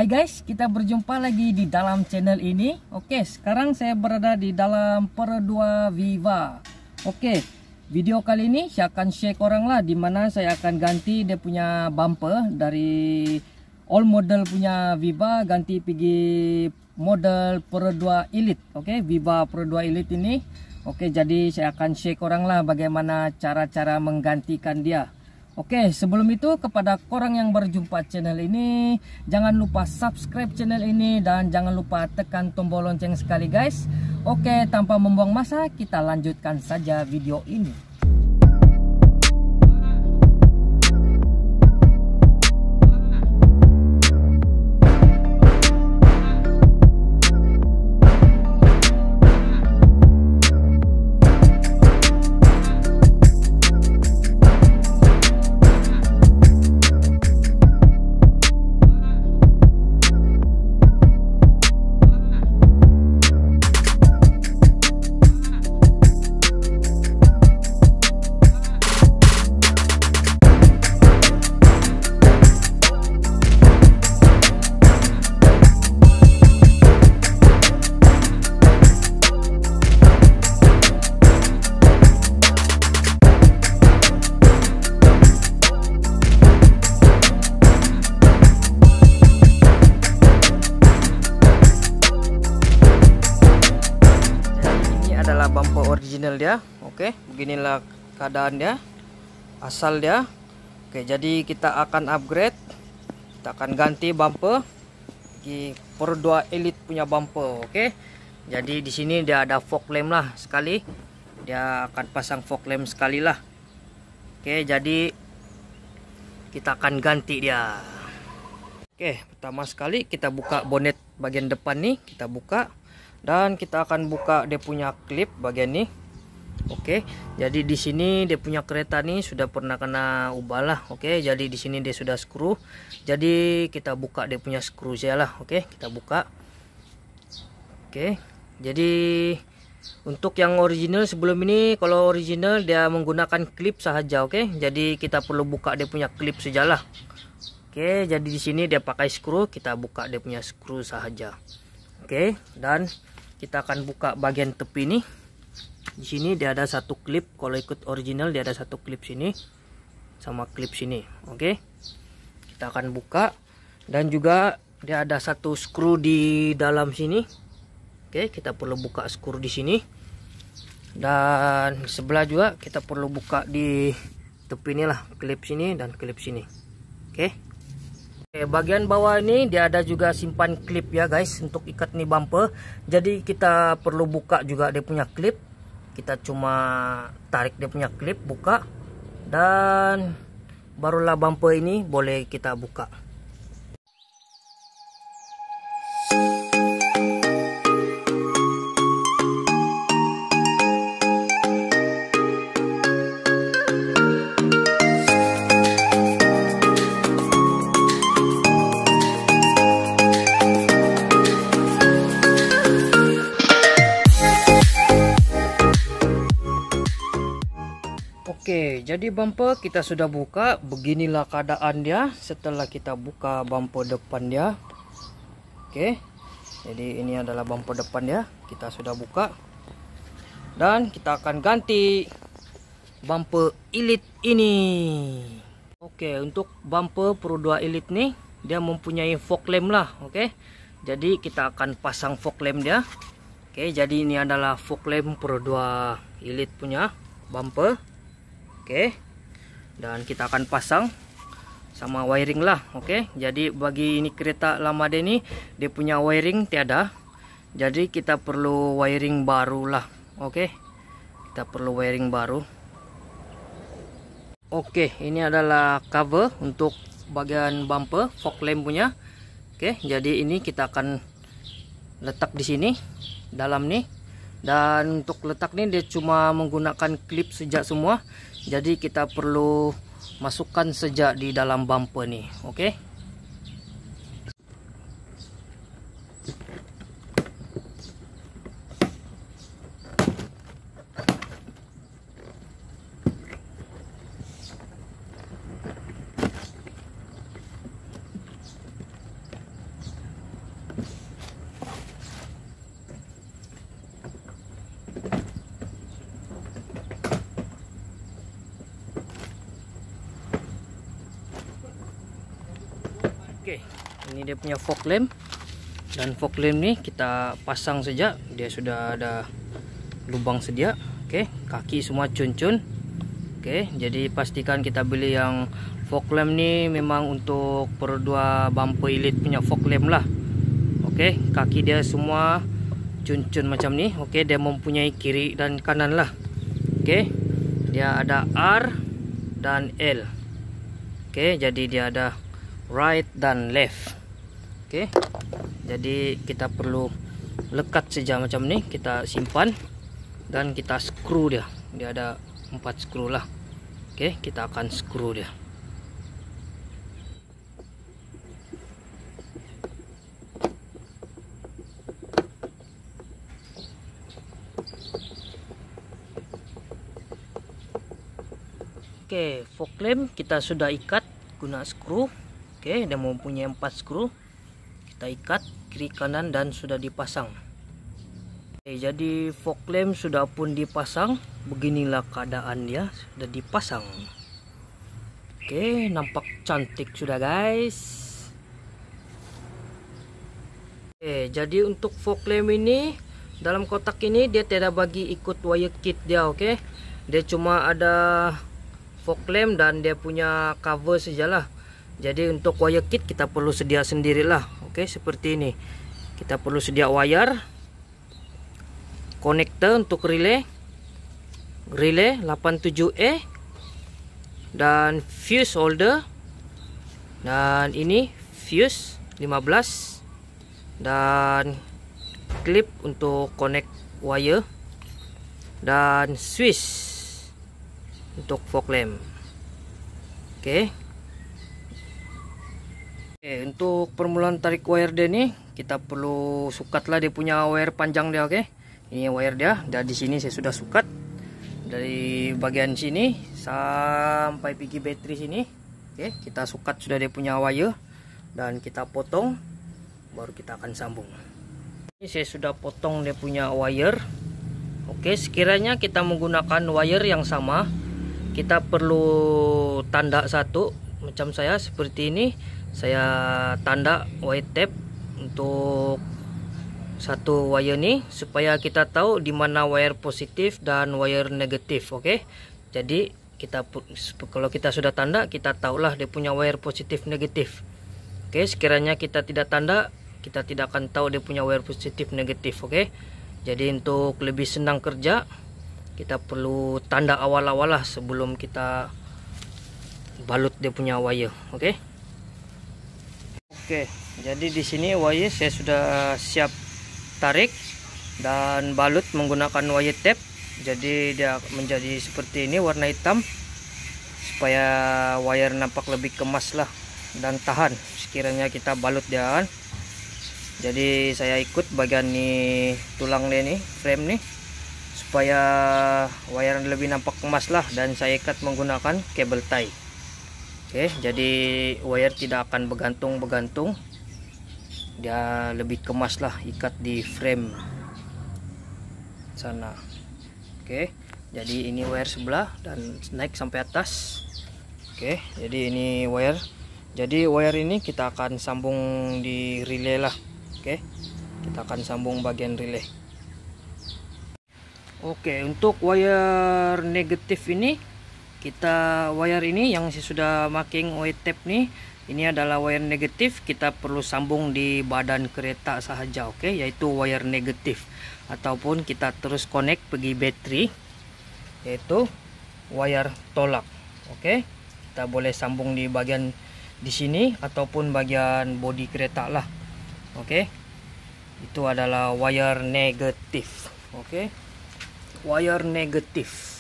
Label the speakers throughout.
Speaker 1: Hai guys, kita berjumpa lagi di dalam channel ini. Oke, sekarang saya berada di dalam Pro 2 Viva. Oke, video kali ini saya akan share orang lah, dimana saya akan ganti dia punya bumper dari all model punya Viva, ganti pergi model Pro 2 Elite. Oke, Viva Pro 2 Elite ini. Oke, jadi saya akan share orang lah bagaimana cara-cara menggantikan dia. Oke, sebelum itu kepada korang yang berjumpa channel ini, jangan lupa subscribe channel ini dan jangan lupa tekan tombol lonceng sekali guys. Oke, tanpa membuang masa, kita lanjutkan saja video ini. Adalah bumper original dia. Oke, beginilah keadaan dia, asal dia. Oke, jadi kita akan upgrade, kita akan ganti bumper di Pro 2 Elite punya bumper. Oke, jadi di sini dia ada fog lamp lah sekali, dia akan pasang fog lamp sekali lah. Oke, jadi kita akan ganti dia. Oke, pertama sekali kita buka bonet bagian depan nih, kita buka. Dan kita akan buka dia punya klip bagian ini. Oke, jadi di sini dia punya kereta nih sudah pernah kena ubah lah. Oke, jadi di sini dia sudah skru. Jadi kita buka dia punya skru saja lah. Oke, kita buka. Oke, jadi untuk yang original sebelum ini, kalau original dia menggunakan klip saja. Oke, jadi kita perlu buka dia punya klip saja lah. Oke, jadi di sini dia pakai skru, kita buka dia punya skru saja. Oke, dan kita akan buka bagian tepi nih. Di sini dia ada satu klip. Kalau ikut original dia ada satu klip sini sama klip sini. Oke, kita akan buka. Dan juga dia ada satu skru di dalam sini. Oke, kita perlu buka skru di sini. Dan sebelah juga kita perlu buka di tepi ini lah, klip sini dan klip sini. Oke. Bagian bawah ini dia ada juga simpan klip ya guys, untuk ikat nih bumper. Jadi kita perlu buka juga dia punya klip. Kita cuma tarik dia punya klip, buka, dan barulah bumper ini boleh kita buka. Oke, jadi bumper kita sudah buka. Beginilah keadaan dia setelah kita buka bumper depan dia. Oke, jadi ini adalah bumper depan dia, kita sudah buka. Dan kita akan ganti bumper Elite ini. Oke, untuk bumper Pro 2 Elite nih, dia mempunyai fog lamp lah. Oke, jadi kita akan pasang fog lamp dia. Oke, jadi ini adalah fog lamp Pro 2 Elite punya bumper. Oke, dan kita akan pasang sama wiring lah. Oke, jadi bagi ini kereta lama dia ini, dia punya wiring tiada, jadi kita perlu wiring baru lah. Oke, kita perlu wiring baru. Oke, ini adalah cover untuk bagian bumper fog lamp punya. Oke, jadi ini kita akan letak di sini dalam nih. Dan untuk letak nih dia cuma menggunakan klip sejak semua. Jadi kita perlu masukkan sejak di dalam bumper nih. Oke. Oke, ini dia punya fog lamp. Dan fog lamp nih kita pasang saja, dia sudah ada lubang sedia. Oke, kaki semua cun-cun. Oke, jadi pastikan kita beli yang fog lamp nih memang untuk per 2 bumper elite punya fog lamp lah. Oke, kaki dia semua cun-cun macam nih. Oke, dia mempunyai kiri dan kanan lah. Oke, dia ada R dan L. Oke, jadi dia ada right dan left. Oke, jadi kita perlu lekat saja macam ni. Kita simpan dan kita skru dia. Dia ada 4 skru lah. Oke, kita akan skru dia. Oke, fog lamp kita sudah ikat guna skru. Oke, dia mempunyai 4 skru. Kita ikat kiri kanan dan sudah dipasang. Oke, jadi fog lamp sudah pun dipasang. Beginilah keadaan dia, sudah dipasang. Oke, nampak cantik sudah guys. Oke, jadi untuk fog lamp ini dalam kotak ini dia tidak bagi ikut wire kit dia. Oke, dia cuma ada fog lamp dan dia punya cover sajalah. Jadi untuk wire kit kita perlu sedia sendirilah. Oke, seperti ini. Kita perlu sedia wire, konektor untuk relay 87E, dan fuse holder, dan ini fuse 15, dan clip untuk connect wire, dan switch untuk fog lamp. Oke. Untuk permulaan tarik wire dia nih, kita perlu sukatlah dia punya wire panjang dia. Oke, ini wire dia. Dan di sini saya sudah sukat dari bagian sini sampai pergi bateri sini. Oke, kita sukat sudah dia punya wire dan kita potong, baru kita akan sambung. Ini saya sudah potong dia punya wire. Oke, sekiranya kita menggunakan wire yang sama, kita perlu tanda satu macam saya seperti ini. Saya tanda white tape untuk satu wire ni supaya kita tahu di mana wire positif dan wire negatif. Oke, jadi kita kalau kita sudah tanda, kita tahulah dia punya wire positif negatif. Oke, sekiranya kita tidak tanda, kita tidak akan tahu dia punya wire positif negatif. Oke, jadi untuk lebih senang kerja, kita perlu tanda awal-awal lah sebelum kita balut dia punya wire. Oke. Oke, jadi di sini wire saya sudah siap tarik dan balut menggunakan wire tape. Jadi dia menjadi seperti ini warna hitam supaya wire nampak lebih kemas lah dan tahan sekiranya kita balut dia kan. Jadi saya ikut bagian nih tulang dia nih, frame nih, supaya wire lebih nampak kemas lah, dan saya ikat menggunakan kabel tie. Oke, jadi wire tidak akan bergantung-bergantung, dia lebih kemas lah ikat di frame sana. Oke, jadi ini wire sebelah dan naik sampai atas. Oke, jadi ini wire. Jadi wire ini kita akan sambung di relay lah. Oke, kita akan sambung bagian relay. Oke, untuk wire negatif ini, wire ini yang saya sudah marking white tape nih, ini adalah wire negatif. Kita perlu sambung di badan kereta sahaja. Oke, yaitu wire negatif, ataupun kita terus connect pergi bateri, yaitu wire tolak. Oke, kita boleh sambung di bagian di sini ataupun bagian bodi kereta lah. Oke, itu adalah wire negatif. Oke, wire negatif.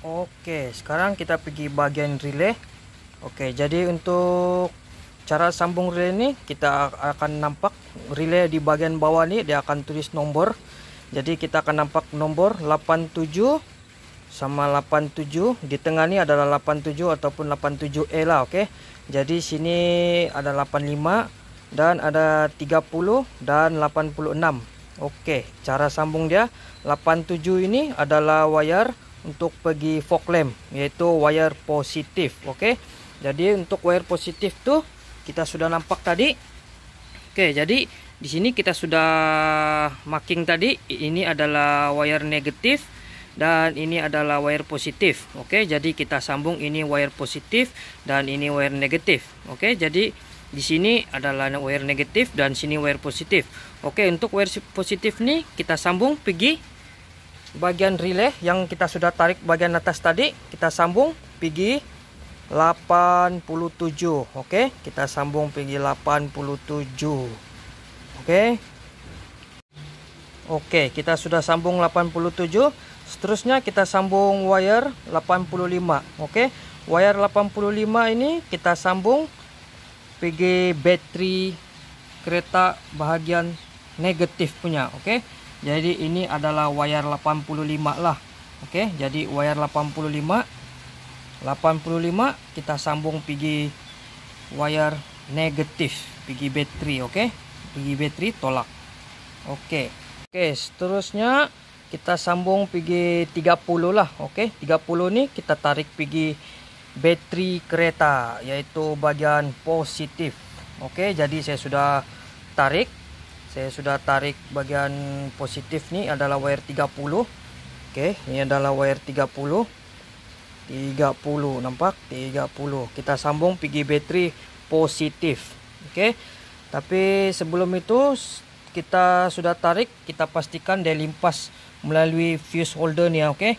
Speaker 1: Oke, sekarang kita pergi bagian relay. Oke, jadi untuk cara sambung relay ini, kita akan nampak relay di bagian bawah nih, dia akan tulis nomor. Jadi kita akan nampak nomor 87 sama 87. Di tengah ini adalah 87 ataupun 87E lah. Oke, jadi sini ada 85 dan ada 30 dan 86. Oke, cara sambung dia, 87 ini adalah wire untuk pergi fog lamp, yaitu wire positif. Oke, jadi untuk wire positif tuh kita sudah nampak tadi. Oke, jadi di sini kita sudah marking tadi. Ini adalah wire negatif dan ini adalah wire positif. Oke, jadi kita sambung ini wire positif dan ini wire negatif. Oke, jadi di sini adalah wire negatif dan sini wire positif. Oke, untuk wire positif nih kita sambung pergi bagian relay yang kita sudah tarik bagian atas tadi. Kita sambung pergi 87. Oke, kita sambung pergi 87. Oke, kita sudah sambung 87. Seterusnya kita sambung wire 85. Oke, wire 85 ini kita sambung pergi bateri kereta bahagian negatif punya. Oke, jadi ini adalah wire 85 lah. Oke, jadi wire 85 kita sambung pergi wire negatif, pergi bateri. Oke, pergi bateri tolak. Oke, seterusnya kita sambung pergi 30 lah. Oke, 30 nih kita tarik pergi bateri kereta, yaitu bagian positif. Oke, jadi saya sudah tarik bagian positif nih adalah wire 30. Oke, ini adalah wire 30, nampak 30. Kita sambung pergi bateri positif. Oke, tapi sebelum itu kita sudah tarik, kita pastikan dia limpas melalui fuse holder nih. Oke,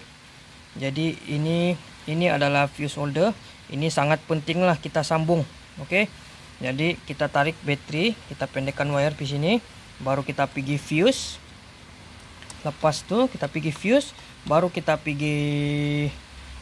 Speaker 1: jadi ini adalah fuse holder. Ini sangat penting lah kita sambung. Oke, jadi kita tarik bateri, kita pendekkan wire di sini, baru kita pergi fuse. Lepas tu kita pergi fuse, baru kita pergi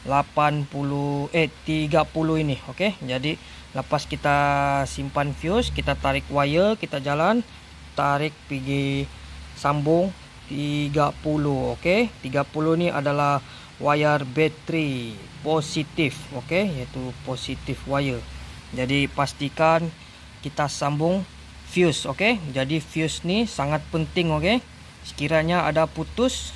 Speaker 1: 30 ini. Oke, jadi lepas kita simpan fuse, kita tarik wire, kita jalan, tarik pergi sambung 30. Oke, 30 ni adalah wire bateri positif. Oke, yaitu positif wire. Jadi pastikan kita sambung fuse. Oke, jadi fuse ni sangat penting. Oke, sekiranya ada putus,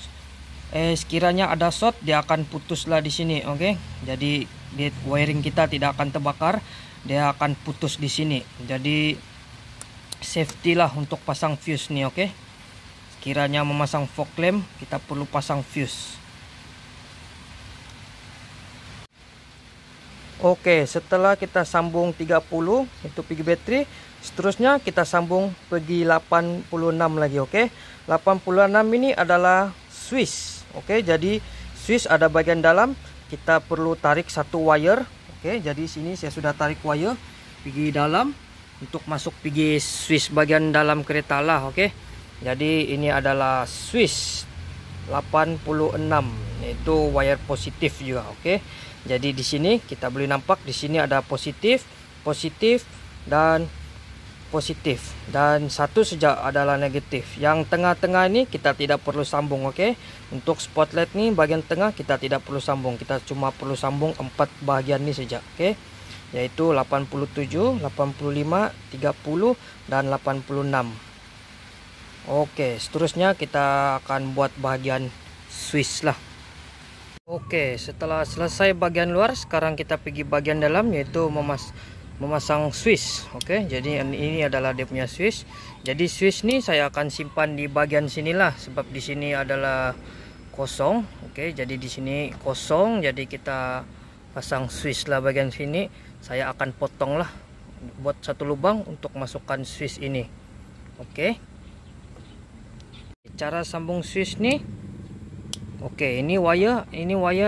Speaker 1: sekiranya ada short, dia akan putuslah di sini. Oke, jadi wiring kita tidak akan terbakar, dia akan putus di sini. Jadi safety lah untuk pasang fuse nih. Oke, sekiranya memasang fog lamp, kita perlu pasang fuse. Oke, setelah kita sambung 30 itu pergi bateri, seterusnya kita sambung pergi 86 lagi. Oke, 86 ini adalah switch. Oke, jadi switch ada bagian dalam, kita perlu tarik satu wire. Oke, jadi sini saya sudah tarik wire pergi dalam untuk masuk pergi switch bagian dalam kereta lah. Oke, jadi ini adalah switch 86, yaitu wire positif juga. Oke, jadi di sini kita boleh nampak di sini ada positif dan positif, dan satu saja adalah negatif. Yang tengah-tengah ini kita tidak perlu sambung. Oke, untuk spotlight nih bagian tengah kita tidak perlu sambung, kita cuma perlu sambung 4 bahagian ini saja. Oke, yaitu 87, 85, 30 dan 86. Oke, seterusnya kita akan buat bahagian switch lah. Oke, setelah selesai bagian luar, sekarang kita pergi bagian dalam, yaitu memasang switch. Oke, jadi ini adalah dia punya switch. Jadi switch ni saya akan simpan di bagian sinilah, sebab di sini adalah kosong. Oke, jadi di sini kosong, jadi kita pasang switch lah bagian sini. Saya akan potong lah, buat satu lubang untuk masukkan switch ini. Oke, cara sambung switch ni. Oke, ini wire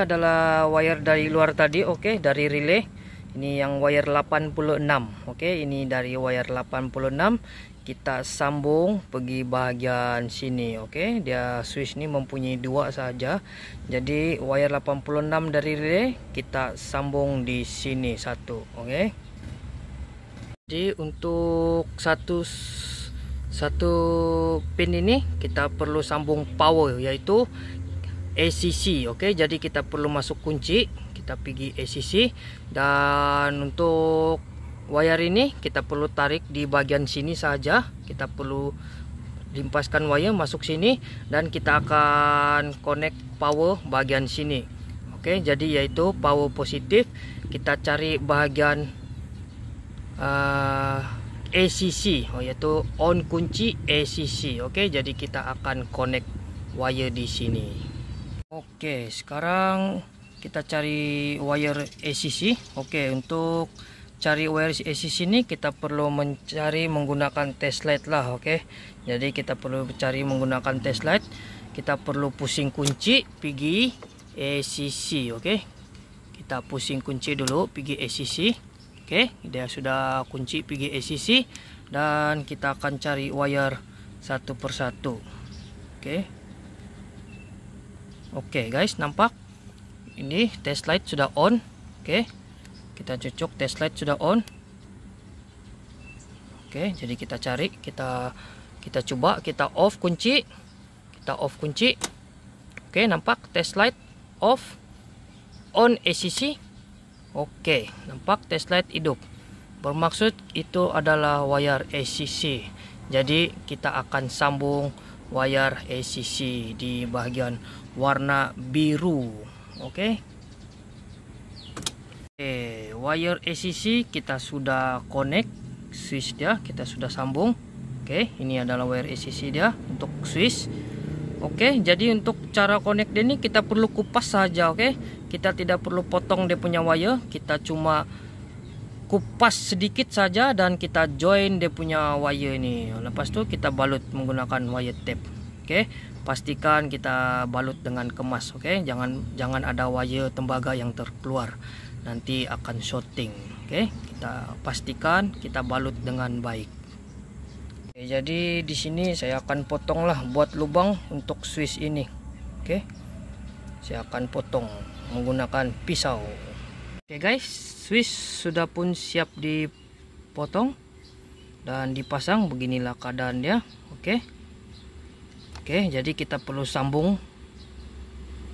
Speaker 1: adalah wire dari luar tadi. Oke, dari relay. Ini yang wire 86. Oke, ini dari wire 86 kita sambung pergi bahagian sini. Oke, dia switch ni mempunyai 2 saja. Jadi wire 86 dari relay kita sambung di sini satu. Oke, jadi untuk satu pin ini kita perlu sambung power, yaitu ACC. Oke, jadi kita perlu masuk kunci, kita pergi ACC, dan untuk wire ini kita perlu tarik di bagian sini saja. Kita perlu limpaskan wire masuk sini dan kita akan connect power bagian sini. Oke, jadi yaitu power positif, kita cari bahagian ACC, yaitu on kunci ACC. Oke, jadi kita akan connect wire di sini. Oke, sekarang kita cari wire ACC. Oke, untuk cari wire ACC ini kita perlu mencari menggunakan test light lah. Oke, jadi kita perlu cari menggunakan test light. Kita perlu pusing kunci pergi ACC. Oke, kita pusing kunci dulu pergi ACC. Oke, dia sudah kunci pergi ACC, dan kita akan cari wire satu persatu. Oke guys, nampak ini test light sudah on. Oke, kita cocok test light sudah on. Oke, jadi kita cari, kita coba, kita off kunci, Oke, nampak test light off, on ACC. Oke, nampak test light hidup. Bermaksud itu adalah wire ACC. Jadi kita akan sambung wire ACC di bagian warna biru. Oke, wire ACC kita sudah connect switch dia, kita sudah sambung. Oke, ini adalah wire ACC dia untuk switch. Oke, jadi untuk cara connect dia ini kita perlu kupas saja. Oke, kita tidak perlu potong dia punya wire, kita cuma kupas sedikit saja dan kita join dia punya wire ini. Lepas itu kita balut menggunakan wire tape. Oke, pastikan kita balut dengan kemas. Oke, jangan ada wire tembaga yang terkeluar, nanti akan shorting. Oke, kita pastikan kita balut dengan baik. Jadi di sini saya akan potonglah buat lubang untuk switch ini. Oke, saya akan potong menggunakan pisau. Oke guys, switch sudah pun siap dipotong dan dipasang. Beginilah keadaan dia. Oke, jadi kita perlu sambung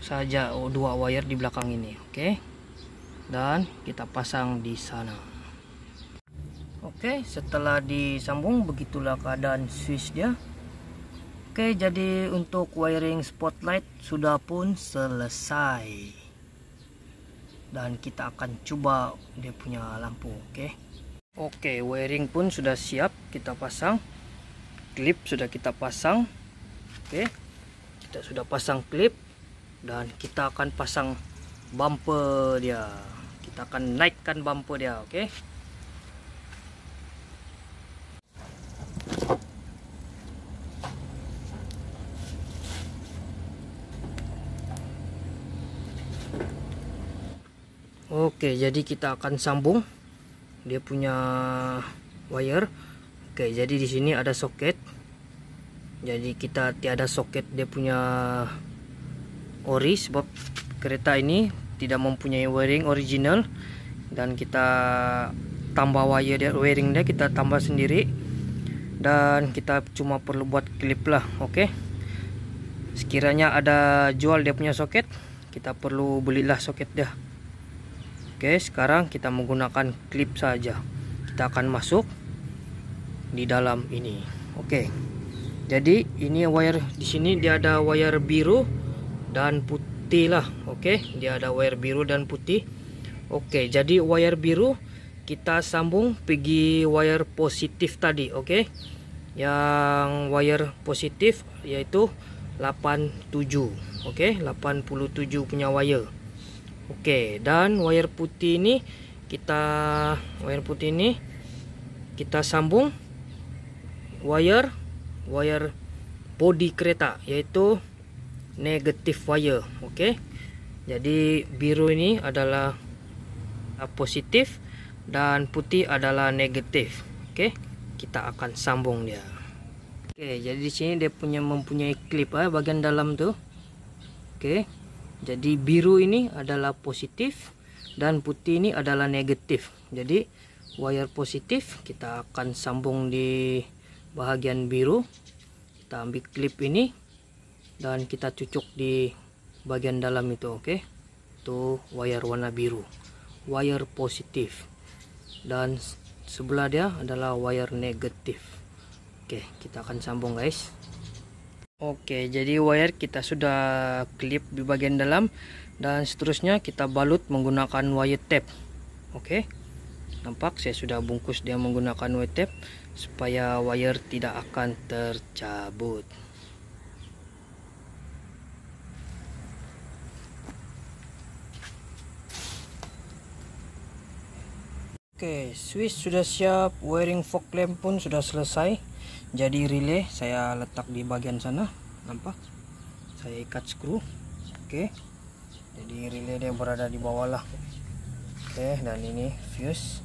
Speaker 1: saja dua wire di belakang ini. Oke, dan kita pasang di sana. Oke, setelah disambung begitulah keadaan switch dia. Oke, jadi untuk wiring spotlight sudah pun selesai. Dan kita akan coba dia punya lampu. Oke, wiring pun sudah siap kita pasang. Klip sudah kita pasang. Oke, kita sudah pasang klip dan kita akan pasang bumper dia. Kita akan naikkan bumper dia. Oke. Oke, jadi kita akan sambung dia punya wire. Oke, jadi di sini ada soket. Jadi kita tiada soket dia punya ori sebab kereta ini tidak mempunyai wiring original, dan kita tambah wire dia, wiring dia kita tambah sendiri, dan kita cuma perlu buat klip lah. Oke, sekiranya ada jual dia punya soket, kita perlu belilah soket dia. Oke, sekarang kita menggunakan klip saja. Kita akan masuk di dalam ini. Oke, jadi ini wire di sini dia ada wire biru dan putih lah. Oke, dia ada wire biru dan putih. Oke, jadi wire biru kita sambung pergi wire positif tadi. Oke, yang wire positif yaitu 87. Oke, 87 punya wire. Oke, dan wire putih ini kita sambung wire body kereta, yaitu negatif wire. Oke, jadi biru ini adalah positif dan putih adalah negatif. Oke, kita akan sambung dia. Oke, jadi di sini dia mempunyai klip bagian dalam tuh. Oke, jadi biru ini adalah positif dan putih ini adalah negatif. Jadi wire positif kita akan sambung di bahagian biru. Kita ambil klip ini dan kita cucuk di bagian dalam itu. Oke, itu wire warna biru, wire positif, dan sebelah dia adalah wire negatif. Oke, kita akan sambung guys. Oke, jadi wire kita sudah klip di bagian dalam, dan seterusnya kita balut menggunakan wire tape. Oke, Nampak saya sudah bungkus dia menggunakan white tape supaya wire tidak akan tercabut. Oke, switch sudah siap, wiring fog lamp pun sudah selesai. Jadi relay saya letak di bagian sana, nampak? Saya ikat skru. Oke. Jadi relay dia berada di bawah lah. Oke, dan ini fuse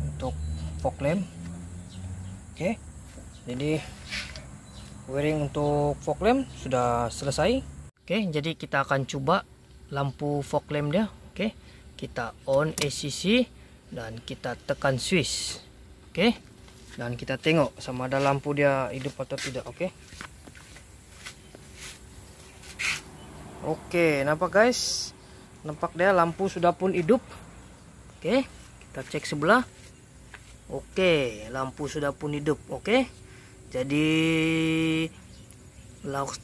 Speaker 1: untuk fog lamp. Oke. Jadi wiring untuk fog lamp sudah selesai. Oke, jadi kita akan coba lampu fog lamp dia. Oke. Kita on ACC dan kita tekan switch. Oke. Dan kita tengok sama ada lampu dia hidup atau tidak. Oke. Oke, nampak guys? Nampak dia lampu sudah pun hidup. Oke, kita cek sebelah. Oke, lampu sudah pun hidup. Oke. Jadi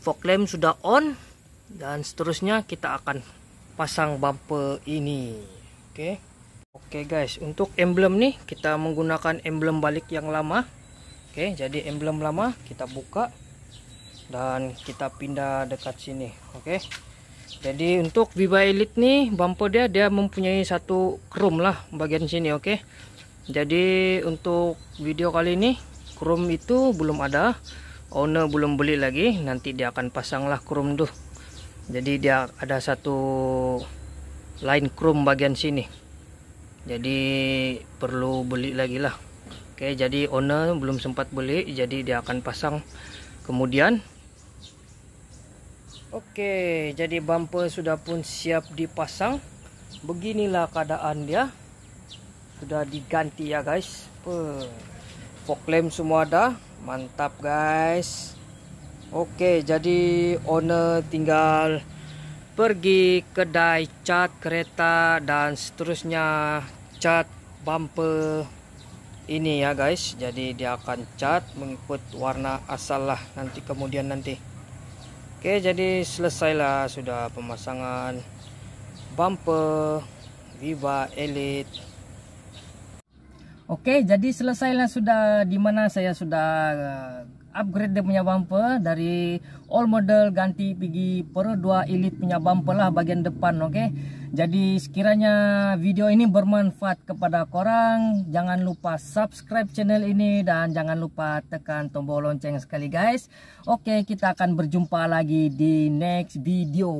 Speaker 1: fog lamp sudah on dan seterusnya kita akan pasang bumper ini. Oke. Oke guys, untuk emblem nih kita menggunakan emblem balik yang lama. Oke, jadi emblem lama kita buka dan kita pindah dekat sini. Oke. Jadi untuk Viva Elite nih bumper dia mempunyai satu chrome lah bagian sini. Oke. Jadi untuk video kali ini chrome itu belum ada. Owner belum beli lagi, nanti dia akan pasanglah chrome tuh. Jadi dia ada satu line chrome bagian sini. Jadi perlu beli lagi lah. Oke, jadi owner belum sempat beli, jadi dia akan pasang kemudian. Oke, jadi bumper sudah pun siap dipasang. Beginilah keadaan dia. Sudah diganti ya guys. Fog lamp semua ada. Mantap guys. Oke, jadi owner tinggal pergi kedai cat kereta dan seterusnya cat bumper ini ya guys. Jadi dia akan cat mengikut warna asal lah nanti kemudian nanti. Oke, jadi selesailah sudah pemasangan bumper Viva Elite. Oke, jadi selesailah sudah, dimana saya sudah upgrade dia punya bumper dari all model ganti pergi Pro 2 Elite punya bumper lah bagian depan. Oke. Jadi sekiranya video ini bermanfaat kepada korang, jangan lupa subscribe channel ini dan jangan lupa tekan tombol lonceng sekali guys. Oke, kita akan berjumpa lagi di next video.